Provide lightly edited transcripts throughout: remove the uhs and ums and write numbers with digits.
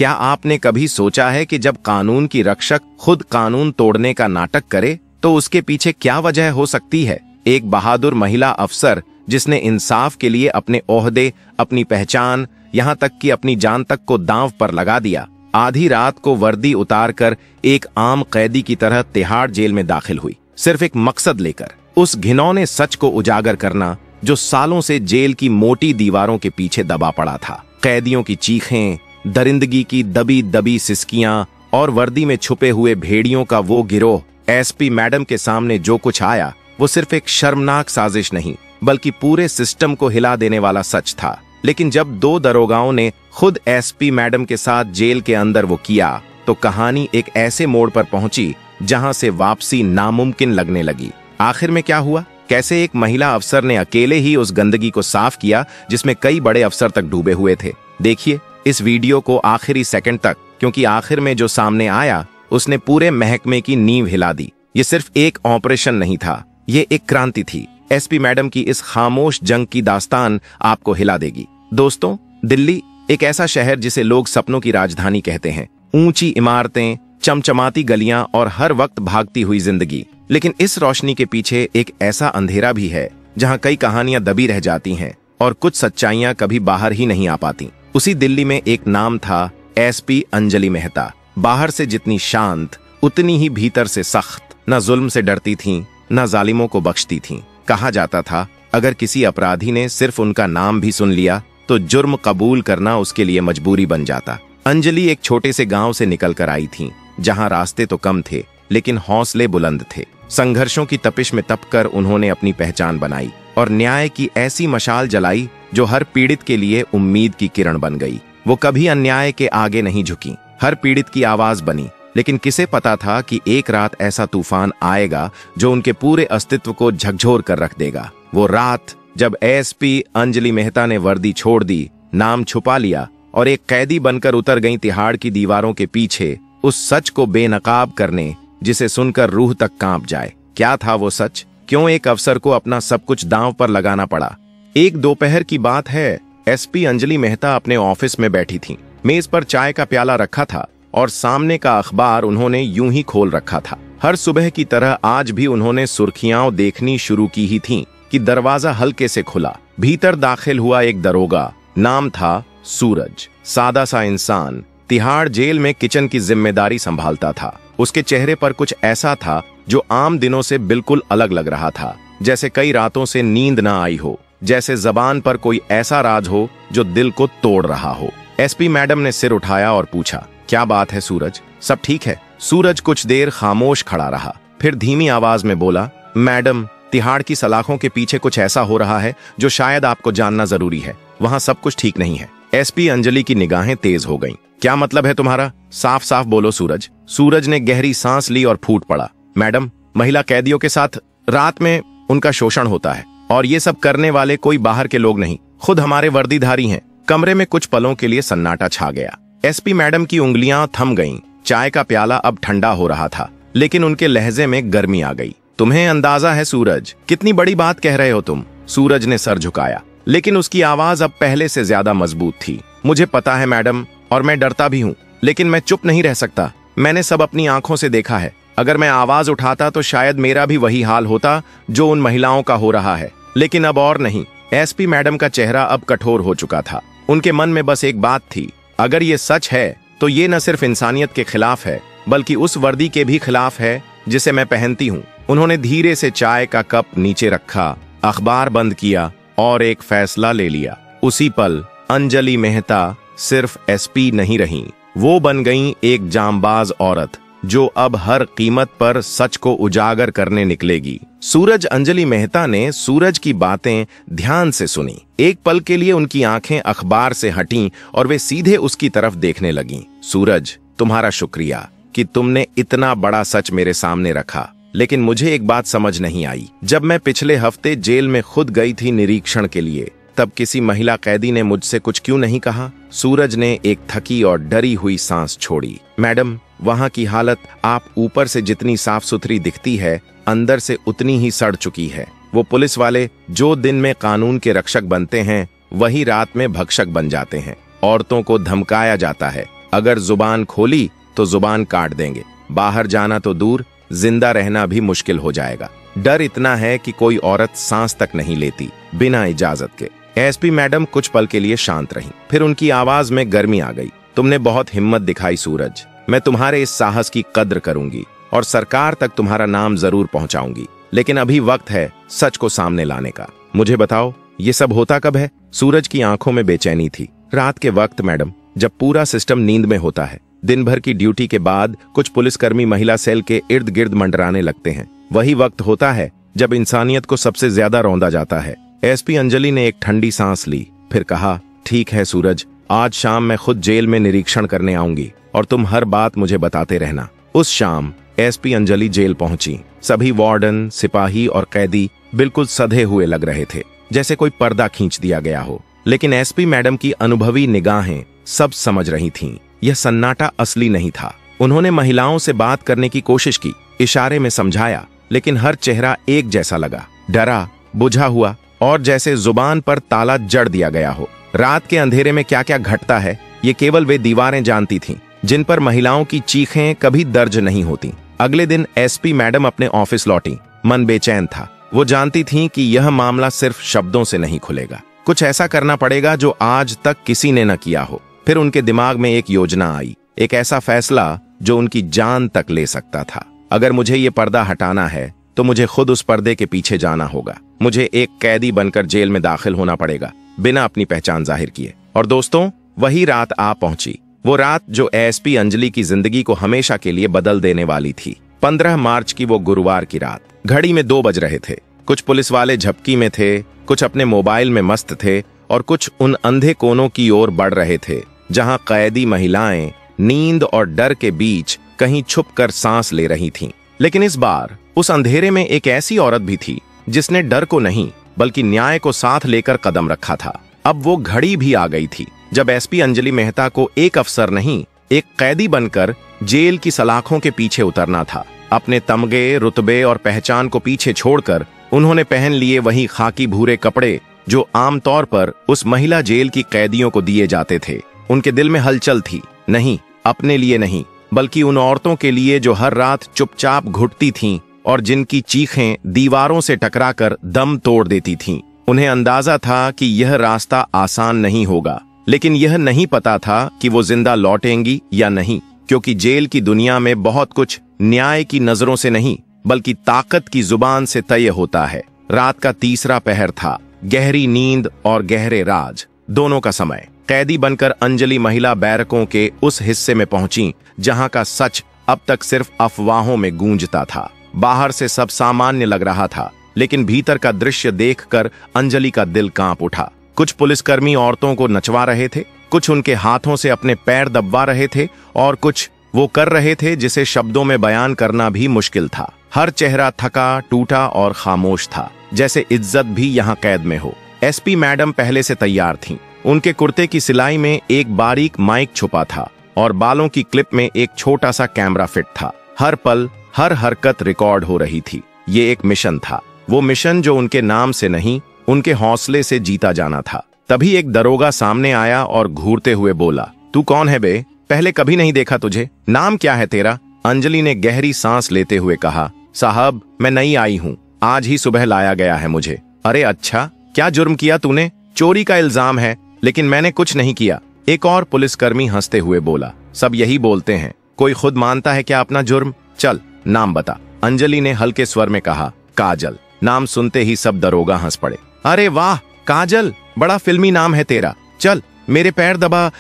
क्या आपने कभी सोचा है कि जब कानून की रक्षक खुद कानून तोड़ने का नाटक करे तो उसके पीछे क्या वजह हो सकती है? एक बहादुर महिला अफसर जिसने इंसाफ के लिए अपने ओहदे, अपनी पहचान, यहाँ तक कि अपनी जान तक को दांव पर लगा दिया। आधी रात को वर्दी उतारकर एक आम कैदी की तरह तिहाड़ जेल में दाखिल हुई, सिर्फ एक मकसद लेकर, उस घिनौने सच को उजागर करना जो सालों से जेल की मोटी दीवारों के पीछे दबा पड़ा था। कैदियों की चीखें, दरिंदगी की दबी दबी सिसकियां और वर्दी में छुपे हुए भेड़ियों का वो गिरोह। एसपी मैडम के सामने जो कुछ आया वो सिर्फ एक शर्मनाक साजिश नहीं, बल्कि पूरे सिस्टम को हिला देने वाला सच था। लेकिन जब दो दरोगाओं ने खुद एसपी मैडम के साथ जेल के अंदर वो किया, तो कहानी एक ऐसे मोड़ पर पहुंची जहां से वापसी नामुमकिन लगने लगी। आखिर में क्या हुआ? कैसे एक महिला अफसर ने अकेले ही उस गंदगी को साफ किया जिसमें कई बड़े अफसर तक डूबे हुए थे? देखिए इस वीडियो को आखिरी सेकंड तक, क्योंकि आखिर में जो सामने आया उसने पूरे महकमे की नींव हिला दी। ये सिर्फ एक ऑपरेशन नहीं था, ये एक क्रांति थी। एसपी मैडम की इस खामोश जंग की दास्तान आपको हिला देगी। दोस्तों, दिल्ली एक ऐसा शहर जिसे लोग सपनों की राजधानी कहते हैं। ऊंची इमारतें, चमचमाती गलियां और हर वक्त भागती हुई जिंदगी। लेकिन इस रोशनी के पीछे एक ऐसा अंधेरा भी है जहां कई कहानियां दबी रह जाती हैं और कुछ सच्चाइयां कभी बाहर ही नहीं आ पाती। उसी दिल्ली में एक नाम था एसपी अंजलि मेहता। बाहर से जितनी शांत, उतनी ही भीतर से सख्त। न जुल्म से डरती थीं, न जालिमों को बख्शती थीं। कहा जाता था अगर किसी अपराधी ने सिर्फ उनका नाम भी सुन लिया तो जुर्म कबूल करना उसके लिए मजबूरी बन जाता। अंजलि एक छोटे से गांव से निकल कर आई थीं, जहां रास्ते तो कम थे लेकिन हौसले बुलंद थे। संघर्षों की तपिश में तपकर उन्होंने अपनी पहचान बनाई और न्याय की ऐसी मशाल जलाई जो हर पीड़ित के लिए उम्मीद की किरण बन गई। वो कभी अन्याय के आगे नहीं झुकी, हर पीड़ित की आवाज बनी। लेकिन किसे पता था कि एक रात ऐसा तूफान आएगा जो उनके पूरे अस्तित्व को झकझोर कर रख देगा। वो रात जब एसपी अंजलि मेहता ने वर्दी छोड़ दी, नाम छुपा लिया और एक कैदी बनकर उतर गई तिहाड़ की दीवारों के पीछे, उस सच को बेनकाब करने जिसे सुनकर रूह तक कांप जाए। क्या था वो सच? क्यों एक अफसर को अपना सब कुछ दांव पर लगाना पड़ा? एक दोपहर की बात है। एसपी अंजलि मेहता अपने ऑफिस में बैठी थीं। मेज पर चाय का प्याला रखा था और सामने का अखबार उन्होंने यूं ही खोल रखा था। हर सुबह की तरह आज भी उन्होंने सुर्खियां देखनी शुरू की ही थीं कि दरवाजा हल्के से खुला। भीतर दाखिल हुआ एक दरोगा। नाम था सूरज। सादा सा इंसान, तिहाड़ जेल में किचन की जिम्मेदारी संभालता था। उसके चेहरे पर कुछ ऐसा था जो आम दिनों से बिल्कुल अलग लग रहा था, जैसे कई रातों से नींद ना आई हो, जैसे जबान पर कोई ऐसा राज हो जो दिल को तोड़ रहा हो। एसपी मैडम ने सिर उठाया और पूछा, क्या बात है सूरज, सब ठीक है? सूरज कुछ देर खामोश खड़ा रहा, फिर धीमी आवाज में बोला, मैडम, तिहाड़ की सलाखों के पीछे कुछ ऐसा हो रहा है जो शायद आपको जानना जरूरी है। वहां सब कुछ ठीक नहीं है। एसपी अंजलि की निगाहें तेज हो गईं। क्या मतलब है तुम्हारा? साफ साफ बोलो सूरज। सूरज ने गहरी सांस ली और फूट पड़ा, मैडम, महिला कैदियों के साथ रात में उनका शोषण होता है और ये सब करने वाले कोई बाहर के लोग नहीं, खुद हमारे वर्दीधारी हैं। कमरे में कुछ पलों के लिए सन्नाटा छा गया। एसपी मैडम की उंगलियां थम गईं। चाय का प्याला अब ठंडा हो रहा था, लेकिन उनके लहजे में गर्मी आ गई। तुम्हें अंदाजा है सूरज, कितनी बड़ी बात कह रहे हो तुम? सूरज ने सर झुकाया, लेकिन उसकी आवाज अब पहले से ज्यादा मजबूत थी। मुझे पता है मैडम, और मैं डरता भी हूँ, लेकिन मैं चुप नहीं रह सकता। मैंने सब अपनी आंखों से देखा है। अगर मैं आवाज उठाता तो शायद मेरा भी वही हाल होता जो उन महिलाओं का हो रहा है, लेकिन अब और नहीं। एसपी मैडम का चेहरा अब कठोर हो चुका था। उनके मन में बस एक बात थी, अगर ये सच है तो ये न सिर्फ इंसानियत के खिलाफ है, बल्कि उस वर्दी के भी खिलाफ है जिसे मैं पहनती हूँ। उन्होंने धीरे से चाय का कप नीचे रखा, अखबार बंद किया और एक फैसला ले लिया। उसी पल अंजलि मेहता सिर्फ एसपी नहीं रहीं, वो बन गईं एक जांबाज औरत जो अब हर कीमत पर सच को उजागर करने निकलेगी। सूरज अंजलि मेहता ने सूरज की बातें ध्यान से सुनी। एक पल के लिए उनकी आंखें अखबार से हटीं और वे सीधे उसकी तरफ देखने लगीं। सूरज, तुम्हारा शुक्रिया कि तुमने इतना बड़ा सच मेरे सामने रखा, लेकिन मुझे एक बात समझ नहीं आई। जब मैं पिछले हफ्ते जेल में खुद गई थी निरीक्षण के लिए, तब किसी महिला कैदी ने मुझसे कुछ क्यों नहीं कहा? सूरज ने एक थकी और डरी हुई सांस छोड़ी। मैडम, वहां की हालत आप ऊपर से जितनी साफ सुथरी दिखती है, अंदर से उतनी ही सड़ चुकी है। वो पुलिस वाले जो दिन में कानून के रक्षक बनते हैं, वही रात में भक्षक बन जाते हैं। औरतों को धमकाया जाता है, अगर जुबान खोली तो जुबान काट देंगे। बाहर जाना तो दूर, जिंदा रहना भी मुश्किल हो जाएगा। डर इतना है कि कोई औरत सांस तक नहीं लेती बिना इजाजत के। एसपी मैडम कुछ पल के लिए शांत रहीं, फिर उनकी आवाज में गर्मी आ गई। तुमने बहुत हिम्मत दिखाई सूरज, मैं तुम्हारे इस साहस की कद्र करूंगी और सरकार तक तुम्हारा नाम जरूर पहुंचाऊंगी। लेकिन अभी वक्त है सच को सामने लाने का। मुझे बताओ, ये सब होता कब है? सूरज की आंखों में बेचैनी थी। रात के वक्त मैडम, जब पूरा सिस्टम नींद में होता है। दिन भर की ड्यूटी के बाद कुछ पुलिसकर्मी महिला सेल के इर्द गिर्द मंडराने लगते हैं। वही वक्त होता है जब इंसानियत को सबसे ज्यादा रौंदा जाता है। एसपी अंजलि ने एक ठंडी सांस ली, फिर कहा, ठीक है सूरज, आज शाम मैं खुद जेल में निरीक्षण करने आऊंगी और तुम हर बात मुझे बताते रहना। उस शाम एसपी अंजलि जेल पहुंची। सभी वार्डन, सिपाही और कैदी बिल्कुल सधे हुए लग रहे थे, जैसे कोई पर्दा खींच दिया गया हो। लेकिन एसपी मैडम की अनुभवी निगाहें सब समझ रही थीं, यह सन्नाटा असली नहीं था। उन्होंने महिलाओं से बात करने की कोशिश की, इशारे में समझाया, लेकिन हर चेहरा एक जैसा लगा, डरा, बुझा हुआ और जैसे जुबान पर ताला जड़ दिया गया हो। रात के अंधेरे में क्या क्या घटता है, ये केवल वे दीवारें जानती थीं, जिन पर महिलाओं की चीखें कभी दर्ज नहीं होती। अगले दिन एसपी मैडम अपने ऑफिस लौटी। मन बेचैन था। वो जानती थीं कि यह मामला सिर्फ शब्दों से नहीं खुलेगा, कुछ ऐसा करना पड़ेगा जो आज तक किसी ने न किया हो। फिर उनके दिमाग में एक योजना आई, एक ऐसा फैसला जो उनकी जान तक ले सकता था। अगर मुझे ये पर्दा हटाना है तो मुझे खुद उस पर्दे के पीछे जाना होगा। मुझे एक कैदी बनकर जेल में दाखिल होना पड़ेगा, बिना अपनी पहचान जाहिर किए। और दोस्तों, वही रात आ पहुंची, वो रात जो एसपी अंजलि की जिंदगी को हमेशा के लिए बदल देने वाली थी। 15 मार्च की वो गुरुवार की रात। घड़ी में 2 बज रहे थे। कुछ पुलिस वाले झपकी में थे, कुछ अपने मोबाइल में मस्त थे और कुछ उन अंधे कोनों की ओर बढ़ रहे थे जहां कैदी महिलाएं नींद और डर के बीच कहीं छुपकर सांस ले रही थीं। लेकिन इस बार उस अंधेरे में एक ऐसी औरत भी थी जिसने डर को नहीं बल्कि न्याय को साथ लेकर कदम रखा था। अब वो घड़ी भी आ गई थी जब एसपी अंजलि मेहता को एक अफसर नहीं, एक कैदी बनकर जेल की सलाखों के पीछे उतरना था। अपने तमगे, रुतबे और पहचान को पीछे छोड़कर उन्होंने पहन लिए वही खाकी भूरे कपड़े जो आमतौर पर उस महिला जेल की कैदियों को दिए जाते थे। उनके दिल में हलचल थी, नहीं अपने लिए नहीं, बल्कि उन औरतों के लिए जो हर रात चुपचाप घुटती थीं और जिनकी चीखें दीवारों से टकराकर दम तोड़ देती थीं। उन्हें अंदाजा था कि यह रास्ता आसान नहीं होगा, लेकिन यह नहीं पता था कि वो जिंदा लौटेंगी या नहीं, क्योंकि जेल की दुनिया में बहुत कुछ न्याय की नजरों से नहीं बल्कि ताकत की जुबान से तय होता है। रात का 3रा पहर था, गहरी नींद और गहरे राज दोनों का समय। कैदी बनकर अंजलि महिला बैरकों के उस हिस्से में पहुंची जहां का सच अब तक सिर्फ अफवाहों में गूंजता था। बाहर से सब सामान्य लग रहा था, लेकिन भीतर का दृश्य देखकर अंजलि का दिल कांप उठा। कुछ पुलिसकर्मी औरतों को नचवा रहे थे, कुछ उनके हाथों से अपने पैर दबवा रहे थे और कुछ वो कर रहे थे जिसे शब्दों में बयान करना भी मुश्किल था। हर चेहरा थका, टूटा और खामोश था, जैसे इज्जत भी यहाँ कैद में हो। एसपी मैडम पहले से तैयार थीं। उनके कुर्ते की सिलाई में एक बारीक माइक छुपा था और बालों की क्लिप में एक छोटा सा कैमरा फिट था। हर पल, हर हरकत रिकॉर्ड हो रही थी। ये एक मिशन था, वो मिशन जो उनके नाम से नहीं, उनके हौसले से जीता जाना था। तभी एक दरोगा सामने आया और घूरते हुए बोला, तू कौन है बे? पहले कभी नहीं देखा तुझे। नाम क्या है तेरा? अंजलि ने गहरी सांस लेते हुए कहा, साहब मैं नई आई हूँ, आज ही सुबह लाया गया है मुझे। अरे अच्छा, क्या जुर्म किया तूने? चोरी का इल्जाम है, लेकिन मैंने कुछ नहीं किया। एक और पुलिसकर्मी हंसते हुए बोला, सब यही बोलते हैं, कोई खुद मानता है क्या अपना जुर्म? चल नाम बता। अंजलि ने हल्के स्वर में कहा, काजल। नाम सुनते ही सब दरोगा हंस पड़े। अरे वाह काजल, बड़ा फिल्मी नाम है तेरा। चल मेरे पैर दबा,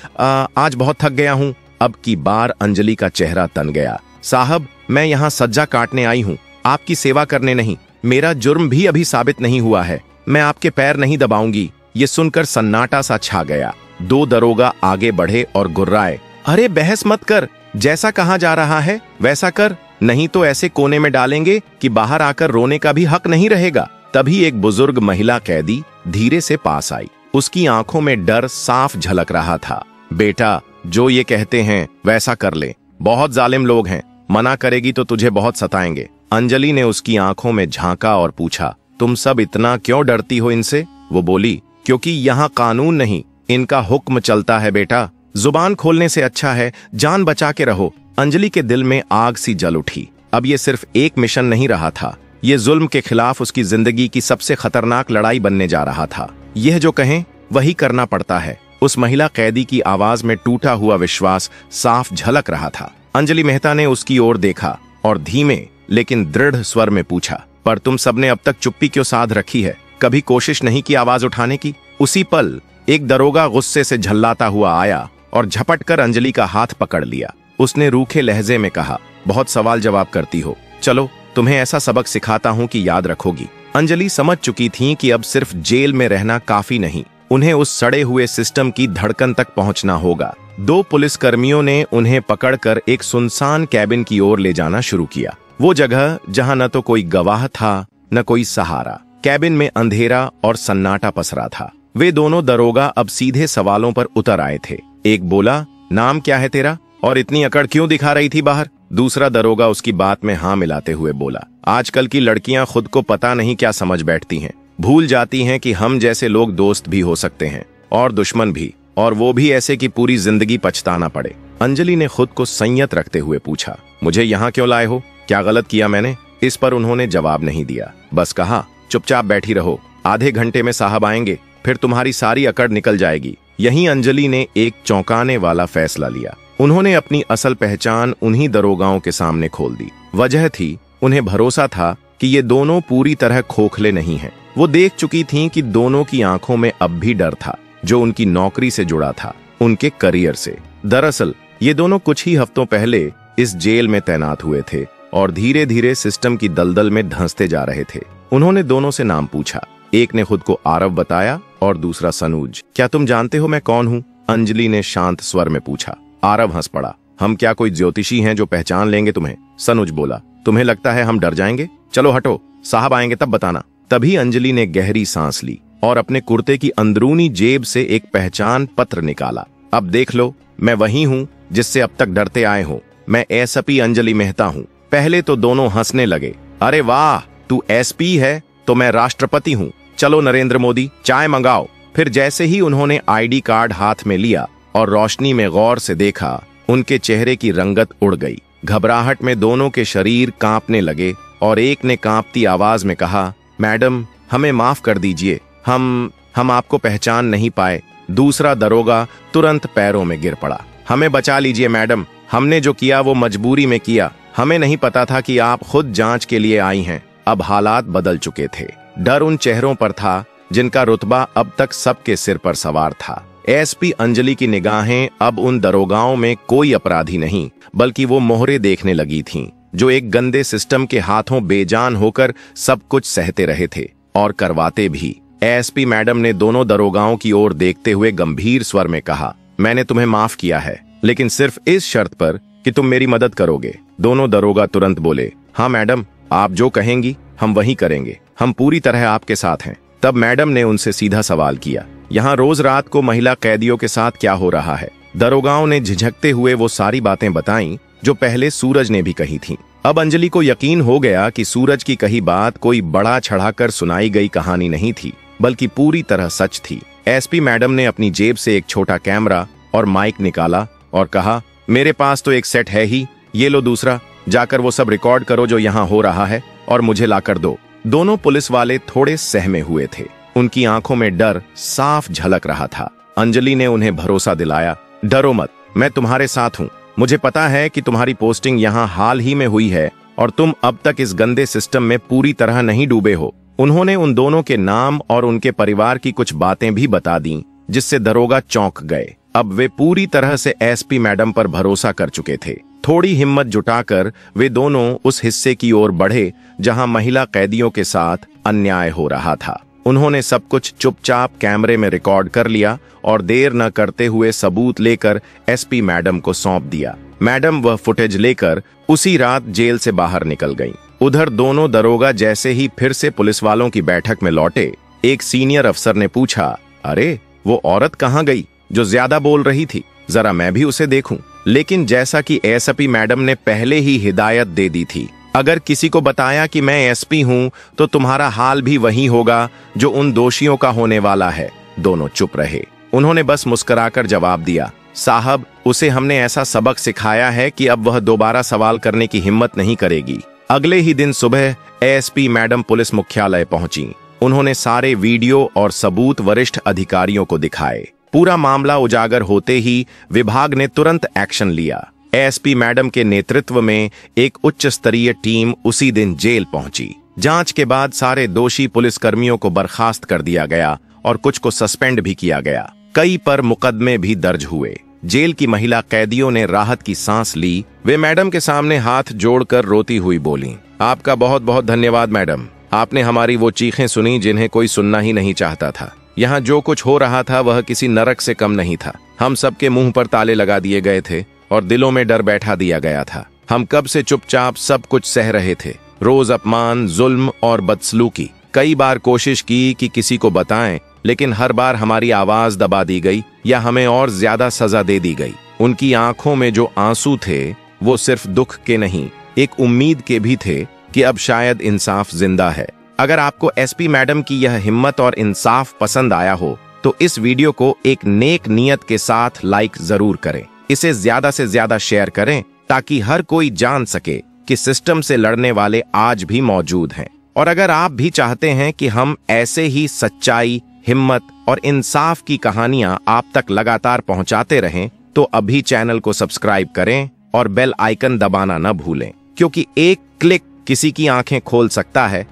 आज बहुत थक गया हूँ। अब की बार अंजलि का चेहरा तन गया। साहब मैं यहाँ सज्जा काटने आई हूँ, आपकी सेवा करने नहीं। मेरा जुर्म भी अभी साबित नहीं हुआ है, मैं आपके पैर नहीं दबाऊंगी। ये सुनकर सन्नाटा सा छा गया। 2 दरोगा आगे बढ़े और गुर्राए, अरे बहस मत कर, जैसा कहा जा रहा है वैसा कर, नहीं तो ऐसे कोने में डालेंगे कि बाहर आकर रोने का भी हक नहीं रहेगा। तभी एक बुजुर्ग महिला कैदी धीरे से पास आई। उसकी आंखों में डर साफ झलक रहा था। बेटा जो ये कहते हैं वैसा कर ले, बहुत जालिम लोग हैं, मना करेगी तो तुझे बहुत सताएंगे। अंजलि ने उसकी आंखों में झांका और पूछा, तुम सब इतना क्यों डरती हो इनसे? वो बोली, क्योंकि यहाँ कानून नहीं, इनका हुक्म चलता है बेटा। जुबान खोलने से अच्छा है जान बचा के रहो। अंजलि के दिल में आग सी जल उठी। अब ये सिर्फ एक मिशन नहीं रहा था, ये जुल्म के खिलाफ उसकी जिंदगी की सबसे खतरनाक लड़ाई बनने जा रहा था। यह जो कहें वही करना पड़ता है। उस महिला कैदी की आवाज में टूटा हुआ विश्वास साफ झलक रहा था। अंजलि मेहता ने उसकी ओर देखा और धीमे लेकिन दृढ़ स्वर में पूछा, पर तुम सबने अब तक चुप्पी क्यों साध रखी है? कभी कोशिश नहीं की आवाज उठाने की? उसी पल एक दरोगा गुस्से से झल्लाता हुआ आया और झपट कर अंजलि का हाथ पकड़ लिया। उसने रूखे लहजे में कहा, बहुत सवाल जवाब करती हो, चलो तुम्हें ऐसा सबक सिखाता हूं कि याद रखोगी। अंजलि समझ चुकी थी कि अब सिर्फ जेल में रहना काफी नहीं, उन्हें उस सड़े हुए सिस्टम की धड़कन तक पहुंचना होगा। 2 पुलिसकर्मियों ने उन्हें पकड़कर एक सुनसान कैबिन की ओर ले जाना शुरू किया। वो जगह जहां न तो कोई गवाह था न कोई सहारा। कैबिन में अंधेरा और सन्नाटा पसरा था। वे दोनों दरोगा अब सीधे सवालों पर उतर आए थे। एक बोला, नाम क्या है तेरा और इतनी अकड़ क्यों दिखा रही थी बाहर? दूसरा दरोगा उसकी बात में हाँ मिलाते हुए बोला, आजकल की लड़कियां खुद को पता नहीं क्या समझ बैठती हैं, भूल जाती हैं कि हम जैसे लोग दोस्त भी हो सकते हैं और दुश्मन भी, और वो भी ऐसे कि पूरी जिंदगी पछताना पड़े। अंजलि ने खुद को संयत रखते हुए पूछा, मुझे यहाँ क्यों लाए हो? क्या गलत किया मैंने? इस पर उन्होंने जवाब नहीं दिया, बस कहा, चुपचाप बैठी रहो, आधे घंटे में साहब आएंगे, फिर तुम्हारी सारी अकड़ निकल जाएगी। यहीं अंजलि ने एक चौंकाने वाला फैसला लिया। उन्होंने अपनी असल पहचान उन्हीं दरोगाओं के सामने खोल दी। वजह थी, उन्हें भरोसा था कि ये दोनों पूरी तरह खोखले नहीं हैं। वो देख चुकी थीं कि दोनों की आंखों में अब भी डर था, जो उनकी नौकरी से जुड़ा था, उनके करियर से। दरअसल ये दोनों कुछ ही हफ्तों पहले इस जेल में तैनात हुए थे और धीरे धीरे सिस्टम की दलदल में धंसते जा रहे थे। उन्होंने दोनों से नाम पूछा। एक ने खुद को आरव बताया और दूसरा सनूज। क्या तुम जानते हो मैं कौन हूँ? अंजलि ने शांत स्वर में पूछा। आरव हंस पड़ा। हम क्या कोई ज्योतिषी हैं जो पहचान लेंगे तुम्हें? सनुज बोला। तुम्हें लगता है हम डर जाएंगे? चलो हटो, साहब आएंगे तब बताना। तभी अंजलि ने गहरी सांस ली और अपने कुर्ते की अंदरूनी जेब से एक पहचान पत्र निकाला। अब देख लो, मैं वही हूँ जिससे अब तक डरते आए हो। मैं एसपी अंजलि मेहता हूँ। पहले तो दोनों हंसने लगे। अरे वाह, तू एसपी है तो मैं राष्ट्रपति हूँ। चलो नरेंद्र मोदी, चाय मंगाओ। फिर जैसे ही उन्होंने आईडी कार्ड हाथ में लिया और रोशनी में गौर से देखा, उनके चेहरे की रंगत उड़ गई। घबराहट में दोनों के शरीर कांपने लगे और एक ने कांपती आवाज में कहा, मैडम हमें माफ कर दीजिए, हम आपको पहचान नहीं पाए। दूसरा दरोगा तुरंत पैरों में गिर पड़ा। हमें बचा लीजिए मैडम, हमने जो किया वो मजबूरी में किया। हमें नहीं पता था कि आप खुद जांच के लिए आई हैं। अब हालात बदल चुके थे। डर उन चेहरों पर था जिनका रुतबा अब तक सबके सिर पर सवार था। एसपी अंजलि की निगाहें अब उन दरोगाओं में कोई अपराधी नहीं, बल्कि वो मोहरे देखने लगी थीं, जो एक गंदे सिस्टम के हाथों बेजान होकर सब कुछ सहते रहे थे और करवाते भी। एसपी मैडम ने दोनों दरोगाओं की ओर देखते हुए गंभीर स्वर में कहा, मैंने तुम्हें माफ किया है, लेकिन सिर्फ इस शर्त पर कि तुम मेरी मदद करोगे। दोनों दरोगा तुरंत बोले, हाँ मैडम, आप जो कहेंगी हम वही करेंगे, हम पूरी तरह आपके साथ हैं। तब मैडम ने उनसे सीधा सवाल किया, यहाँ रोज रात को महिला कैदियों के साथ क्या हो रहा है? दरोगाओं ने झिझकते हुए वो सारी बातें बताईं जो पहले सूरज ने भी कही थीं। अब अंजलि को यकीन हो गया कि सूरज की कही बात कोई बड़ा चढ़ाकर सुनाई गई कहानी नहीं थी, बल्कि पूरी तरह सच थी। एसपी मैडम ने अपनी जेब से एक छोटा कैमरा और माइक निकाला और कहा, मेरे पास तो एक सेट है ही, ये लो दूसरा, जाकर वो सब रिकॉर्ड करो जो यहाँ हो रहा है और मुझे लाकर दो। दोनों पुलिस वाले थोड़े सहमे हुए थे। उनकी आंखों में डर साफ झलक रहा था। अंजलि ने उन्हें भरोसा दिलाया, डरो मत, मैं तुम्हारे साथ हूँ। मुझे पता है कि तुम्हारी पोस्टिंग यहाँ हाल ही में हुई है और तुम अब तक इस गंदे सिस्टम में पूरी तरह नहीं डूबे हो। उन्होंने उन दोनों के नाम और उनके परिवार की कुछ बातें भी बता दी, जिससे दरोगा चौंक गए। अब वे पूरी तरह से एसपी मैडम पर भरोसा कर चुके थे। थोड़ी हिम्मत जुटाकर वे दोनों उस हिस्से की ओर बढ़े जहां महिला कैदियों के साथ अन्याय हो रहा था। उन्होंने सब कुछ चुपचाप कैमरे में रिकॉर्ड कर लिया और देर न करते हुए सबूत लेकर एसपी मैडम को सौंप दिया। मैडम वह फुटेज लेकर उसी रात जेल से बाहर निकल गईं। उधर दोनों दरोगा जैसे ही फिर से पुलिस वालों की बैठक में लौटे, एक सीनियर अफसर ने पूछा, अरे वो औरत कहाँ गई जो ज्यादा बोल रही थी? जरा मैं भी उसे देखूं। लेकिन जैसा कि एसपी मैडम ने पहले ही हिदायत दे दी थी, अगर किसी को बताया कि मैं एसपी हूं तो तुम्हारा हाल भी वही होगा जो उन दोषियों का होने वाला है। दोनों चुप रहे। उन्होंने बस मुस्कुराकर जवाब दिया, साहब, उसे हमने ऐसा सबक सिखाया है कि अब वह दोबारा सवाल करने की हिम्मत नहीं करेगी। अगले ही दिन सुबह एएसपी मैडम पुलिस मुख्यालय पहुंची। उन्होंने सारे वीडियो और सबूत वरिष्ठ अधिकारियों को दिखाए। पूरा मामला उजागर होते ही विभाग ने तुरंत एक्शन लिया। एएसपी मैडम के नेतृत्व में एक उच्च स्तरीय टीम उसी दिन जेल पहुंची। जांच के बाद सारे दोषी पुलिसकर्मियों को बर्खास्त कर दिया गया और कुछ को सस्पेंड भी किया गया। कई पर मुकदमे भी दर्ज हुए। जेल की महिला कैदियों ने राहत की सांस ली। वे मैडम के सामने हाथ जोड़कर रोती हुई बोलीं, आपका बहुत बहुत धन्यवाद मैडम। आपने हमारी वो चीखें सुनी जिन्हें कोई सुनना ही नहीं चाहता था। यहाँ जो कुछ हो रहा था वह किसी नरक से कम नहीं था। हम सबके मुंह पर ताले लगा दिए गए थे और दिलों में डर बैठा दिया गया था। हम कब से चुपचाप सब कुछ सह रहे थे, रोज अपमान, जुल्म और बदसलूकी। कई बार कोशिश की कि किसी को बताएं, लेकिन हर बार हमारी आवाज दबा दी गई या हमें और ज्यादा सजा दे दी गई। उनकी आंखों में जो आंसू थे वो सिर्फ दुख के नहीं, एक उम्मीद के भी थे कि अब शायद इंसाफ जिंदा है। अगर आपको एसपी मैडम की यह हिम्मत और इंसाफ पसंद आया हो तो इस वीडियो को एक नेक नियत के साथ लाइक जरूर करें। इसे ज्यादा से ज्यादा शेयर करें ताकि हर कोई जान सके कि सिस्टम से लड़ने वाले आज भी मौजूद हैं। और अगर आप भी चाहते हैं कि हम ऐसे ही सच्चाई, हिम्मत और इंसाफ की कहानियां आप तक लगातार पहुंचाते रहें तो अभी चैनल को सब्सक्राइब करें और बेल आइकन दबाना न भूलें, क्योंकि एक क्लिक किसी की आंखें खोल सकता है।